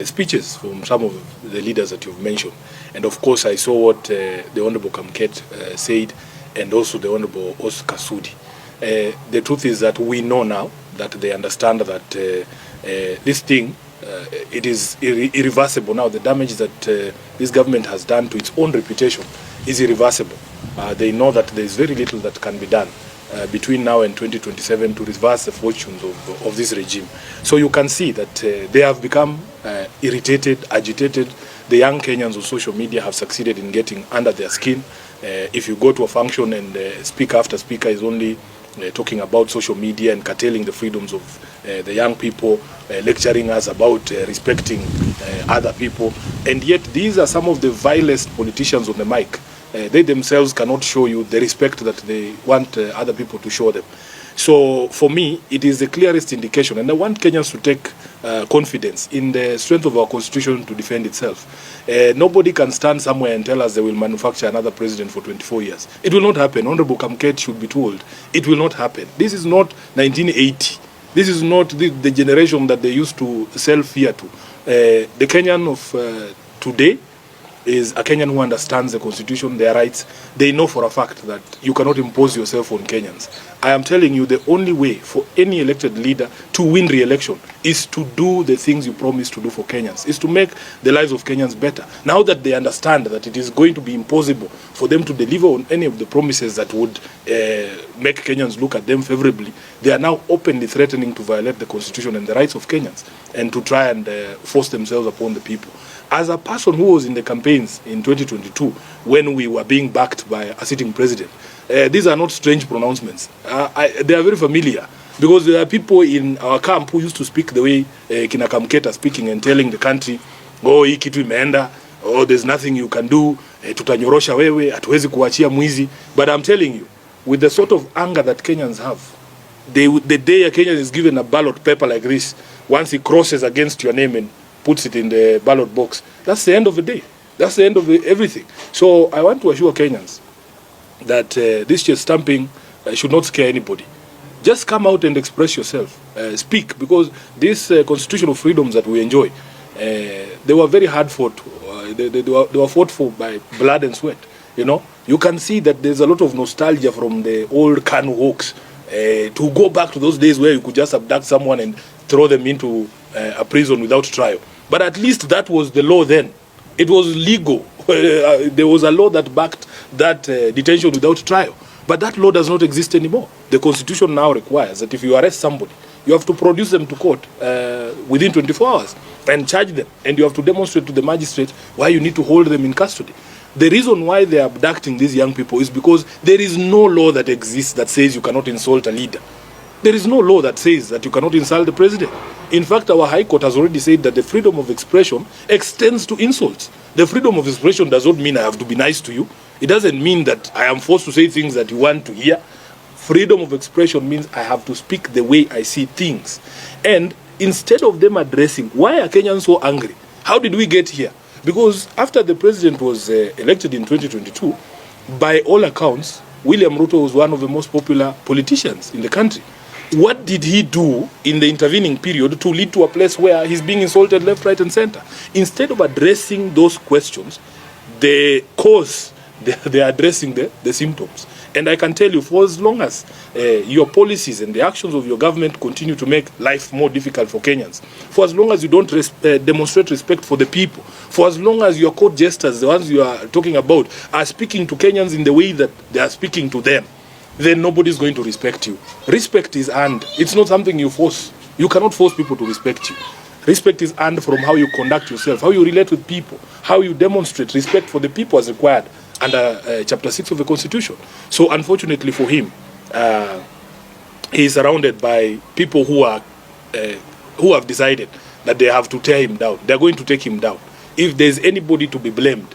speeches from some of the leaders that you've mentioned. And of course, I saw what the Honorable Kamket said, and also the Honorable Oscar Sudi. The truth is that we know now that they understand that this thing, it is irreversible now. The damage that this government has done to its own reputation is irreversible. They know that there is very little that can be done between now and 2027 to reverse the fortunes of this regime. So you can see that they have become irritated, agitated. The young Kenyans on social media have succeeded in getting under their skin. If you go to a function and speaker after speaker is only talking about social media and curtailing the freedoms of the young people, lecturing us about respecting other people, and yet these are some of the vilest politicians on the mic. They themselves cannot show you the respect that they want other people to show them. So for me, it is the clearest indication, and I want Kenyans to take confidence in the strength of our constitution to defend itself. Nobody can stand somewhere and tell us they will manufacture another president for 24 years. It will not happen. Honorable Kamket should be told it will not happen. This is not 1980. This is not the generation that they used to sell fear to. The Kenyan of today is a Kenyan who understands the constitution, their rights. They know for a fact that you cannot impose yourself on Kenyans. I am telling you, the only way for any elected leader to win re-election is to do the things you promise to do for Kenyans, is to make the lives of Kenyans better. Now that they understand that it is going to be impossible for them to deliver on any of the promises that would make Kenyans look at them favorably, they are now openly threatening to violate the constitution and the rights of Kenyans and to try and force themselves upon the people. As a person who was in the campaigns in 2022, when we were being backed by a sitting president, these are not strange pronouncements. They are very familiar, because there are people in our camp who used to speak the way Kina Kamket are speaking and telling the country, oh, hii kitu imeenda, oh, there's nothing you can do, tutanyorosha wewe, hatuwezi kuachia mwizi. But I'm telling you, with the sort of anger that Kenyans have, the day a Kenyan is given a ballot paper like this, once he crosses against your name and puts it in the ballot box, that's the end of the day. That's the end of everything. So I want to assure Kenyans that this chest stamping should not scare anybody. Just come out and express yourself. Speak, because these constitutional freedoms that we enjoy, they were very hard fought. They were fought for by blood and sweat. You know, you can see that there's a lot of nostalgia from the old Kanu hawks to go back to those days where you could just abduct someone and throw them into a prison without trial. But at least that was the law then. It was legal. There was a law that backed that detention without trial. But that law does not exist anymore. The constitution now requires that if you arrest somebody, you have to produce them to court within 24 hours and charge them. And you have to demonstrate to the magistrate why you need to hold them in custody. The reason why they are abducting these young people is because there is no law that exists that says you cannot insult a leader. There is no law that says that you cannot insult the president. In fact, our High Court has already said that the freedom of expression extends to insults. The freedom of expression does not mean I have to be nice to you. It doesn't mean that I am forced to say things that you want to hear. Freedom of expression means I have to speak the way I see things. And instead of them addressing, why are Kenyans so angry? How did we get here? Because after the president was elected in 2022, by all accounts, William Ruto was one of the most popular politicians in the country. What did he do in the intervening period to lead to a place where he's being insulted left, right, and center? Instead of addressing those questions, the cause, they are addressing the symptoms. And I can tell you, for as long as your policies and the actions of your government continue to make life more difficult for Kenyans, for as long as you don't demonstrate respect for the people, for as long as your court jesters, the ones you are talking about, are speaking to Kenyans in the way that they are speaking to them, then nobody's going to respect you. Respect is earned. It's not something you force. You cannot force people to respect you. Respect is earned from how you conduct yourself, how you relate with people, how you demonstrate respect for the people as required under Chapter 6 of the Constitution. So unfortunately for him, he is surrounded by people who have decided that they have to tear him down. They're going to take him down. If there's anybody to be blamed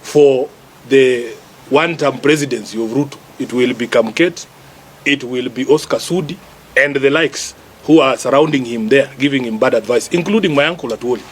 for the one-term presidency of Ruto, it will be Kamket, it will be Oscar Sudi, and the likes who are surrounding him there, giving him bad advice, including my uncle Atwoli.